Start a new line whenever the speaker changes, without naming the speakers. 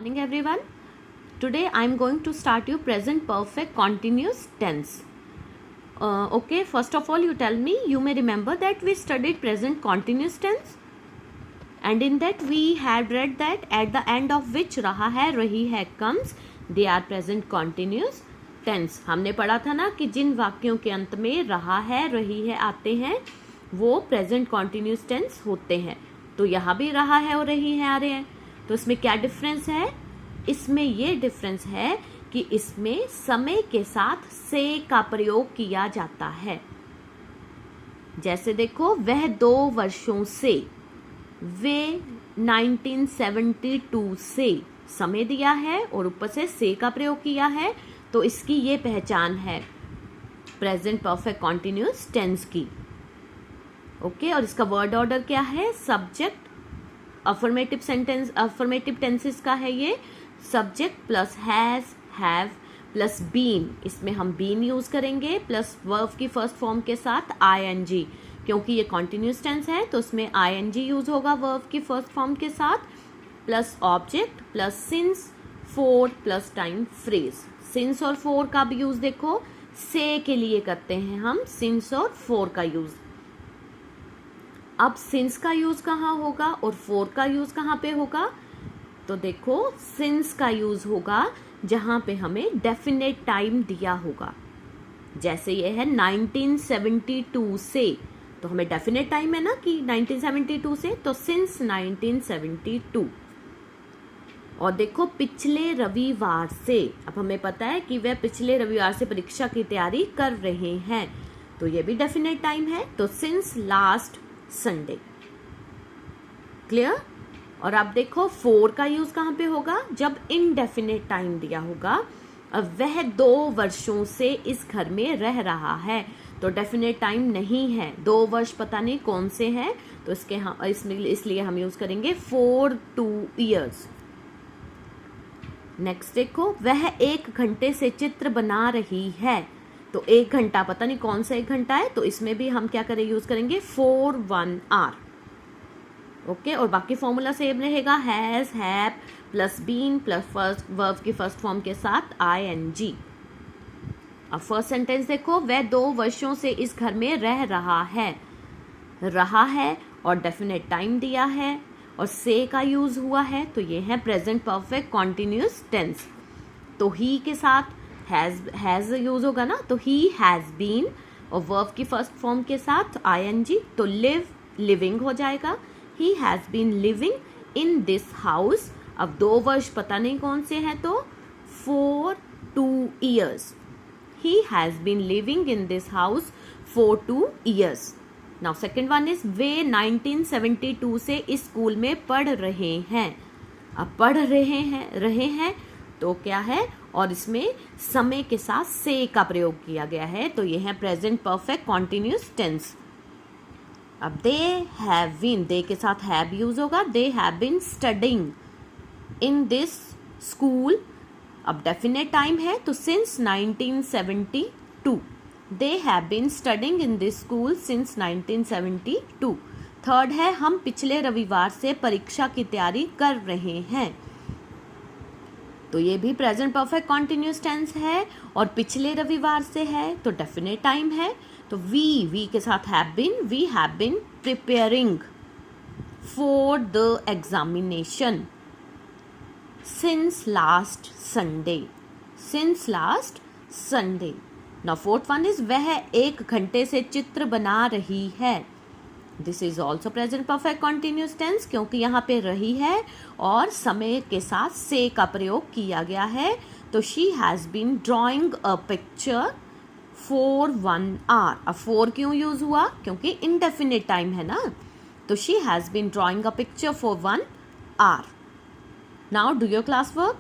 Morning everyone. Today I am going to start you present perfect continuous tense. Okay, first of all you tell me, you may remember that we studied present continuous tense and in that we had read that at the end of which रहा है रही है comes, they are present continuous tense. हमने पढ़ा था ना कि जिन वाक्यों के अंत में रहा है रही है आते हैं वो present continuous tense होते हैं. तो यहाँ भी रहा है और रही है आ रहे हैं. तो इसमें क्या डिफरेंस है? इसमें ये डिफरेंस है कि इसमें समय के साथ से का प्रयोग किया जाता है. जैसे देखो, वह 2 वर्षों से, वे 1972 से समय दिया है और ऊपर से का प्रयोग किया है. तो इसकी ये पहचान है प्रेजेंट परफेक्ट कॉन्टिन्यूस टेंस की. ओके, और इसका वर्ड ऑर्डर क्या है? Subject, affirmative sentence, affirmative tenses का है ये. Subject plus has, have plus been, इसमें हम बीन यूज करेंगे, प्लस वर्ब की फर्स्ट फॉर्म के साथ आईएनजी. क्योंकि ये कॉन्टिन्यूस टेंस है तो उसमें आईएनजी यूज होगा वर्ब की फर्स्ट फॉर्म के साथ, plus object plus since, four plus time phrase. Since और फोर का भी यूज देखो, से के लिए करते हैं हम सिंस और फोर का यूज. अब सिंस का यूज कहाँ होगा और फोर का यूज कहाँ पे होगा? तो देखो, सिंस का यूज होगा जहां पे हमें डेफिनेट टाइम दिया होगा. जैसे ये है 1972 से, तो हमें डेफिनेट टाइम है ना कि 1972 से, तो सिंस 1972. और देखो, पिछले रविवार से, अब हमें पता है कि वह पिछले रविवार से परीक्षा की तैयारी कर रहे हैं, तो ये भी डेफिनेट टाइम है. तो सिंस लास्ट संडे. क्लियर? और अब देखो, फोर का यूज कहां पे होगा? जब इनडेफिनेट टाइम दिया होगा. अब वह 2 वर्षों से इस घर में रह रहा है, तो डेफिनेट टाइम नहीं है. 2 वर्ष पता नहीं कौन से हैं, तो इसलिए हम यूज करेंगे 4 2 years. नेक्स्ट देखो, वह 1 घंटे से चित्र बना रही है, तो 1 घंटा पता नहीं कौन सा 1 घंटा है, तो इसमें भी हम क्या करें? यूज करेंगे 4 1 hour. ओके, और बाकी फॉर्मूला सेम रहेगा, has, have plus been plus first verb की फर्स्ट फॉर्म के साथ आईएनजी. अब फर्स्ट सेंटेंस देखो, वह 2 वर्षों से इस घर में रह रहा है. रहा है और डेफिनेट टाइम दिया है और से का यूज हुआ है, तो ये है प्रेजेंट परफेक्ट कॉन्टिन्यूस टेंस. तो ही के साथ हैज यूज होगा ना, तो ही हैज बीन और वर्ब की फर्स्ट फॉर्म के साथ आईएनजी, तो लिव लिविंग हो जाएगा. He has been living in this house. अब 2 वर्ष पता नहीं कौन से हैं, तो 4 2 years. He has been living in this house for 2 years. Now second one is, वे 1972 से इस स्कूल में पढ़ रहे हैं. अब पढ़ रहे हैं तो क्या है? और इसमें समय के साथ से का प्रयोग किया गया है, तो ये है प्रेजेंट परफेक्ट कॉन्टिन्यूस टेंस. अब दे हैव बीन, दे के साथ हैव यूज होगा. They have been studying in this school. अब डेफिनेट टाइम है, तो since 1972. They have been studying in this school since 1972. Third है, हम पिछले रविवार से परीक्षा की तैयारी कर रहे हैं, तो ये भी प्रेजेंट परफेक्ट कॉन्टिन्यूस टेंस है और पिछले रविवार से है, तो डेफिनेट टाइम है. तो वी के साथ have been, we have been preparing for the examination since last Sunday. Since last Sunday. Now fourth one is, वह 1 घंटे से चित्र बना रही है. This is also present perfect continuous tense, क्योंकि यहाँ पे रही है और समय के साथ से का प्रयोग किया गया है. तो she has been drawing a picture for 1 hour. अब 4 क्यों यूज हुआ? क्योंकि इनडेफिनेट टाइम है ना. तो she has been drawing a picture for 1 hour. Now do your class work.